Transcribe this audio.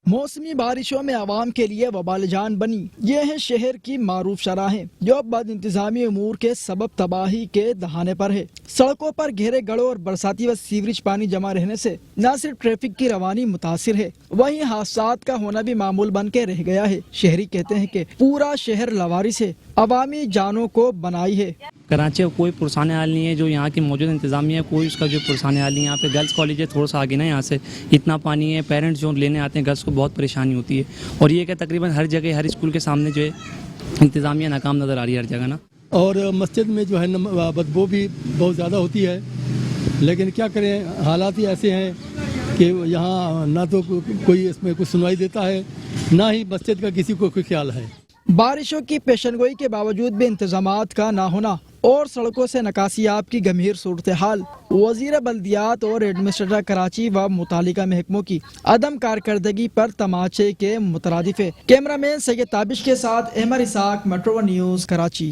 موسمی بارشوں میں عوام کے لیے وبال جان بنی یہ ہیں شہر کی معروف شاہراہیں جو بد انتظامی امور کے سبب تباہی کے دہانے پر ہے۔ سڑکوں پر گہرے گڑھوں اور برساتی و سیوریج پانی جمع رہنے سے نہ صرف ٹریفک کی روانی متاثر ہے، وہیں حادثات کا ہونا بھی معمول بن کے رہ گیا ہے۔ شہری کہتے ہیں کہ پورا شہر لوارث ہے، عوامی جانوں کو بنائی ہے۔ کراچی کا کوئی پرسان حال نہیں ہے، جو یہاں کی موجود انتظامیہ ہے کوئی اس کا جو پرسان حال نہیں ہے۔ یہاں پہ گرلس کالج ہے تھوڑا سا آگے نا، یہاں سے اتنا پانی ہے، پیرنٹس جو لینے آتے ہیں گرلس کو بہت پریشانی ہوتی ہے، اور یہ کہ تقریباً ہر جگہ ہر اسکول کے سامنے جو ہے انتظامیہ ناکام نظر آ رہی ہے ہر جگہ نا۔ اور مسجد میں جو ہے بدبو بھی بہت زیادہ ہوتی ہے، لیکن کیا کریں، حالات ہی ایسے ہیں کہ یہاں نہ تو کوئی اس میں کچھ سنوائی دیتا ہے، نہ ہی مسجد کا کسی کو کوئی خیال ہے۔ بارشوں کی پیشن گوئی کے باوجود بھی انتظامات کا نہ ہونا اور سڑکوں سے نکاسیاب کی گمبھیر صورتحال وزیر بلدیات اور ایڈمنسٹریٹر کراچی و متعلقہ محکموں کی عدم کارکردگی پر تماچے کے مترادف ہے۔ کیمرہ مین سید تابش کے ساتھ احمد اسحاق، میٹرو نیوز کراچی۔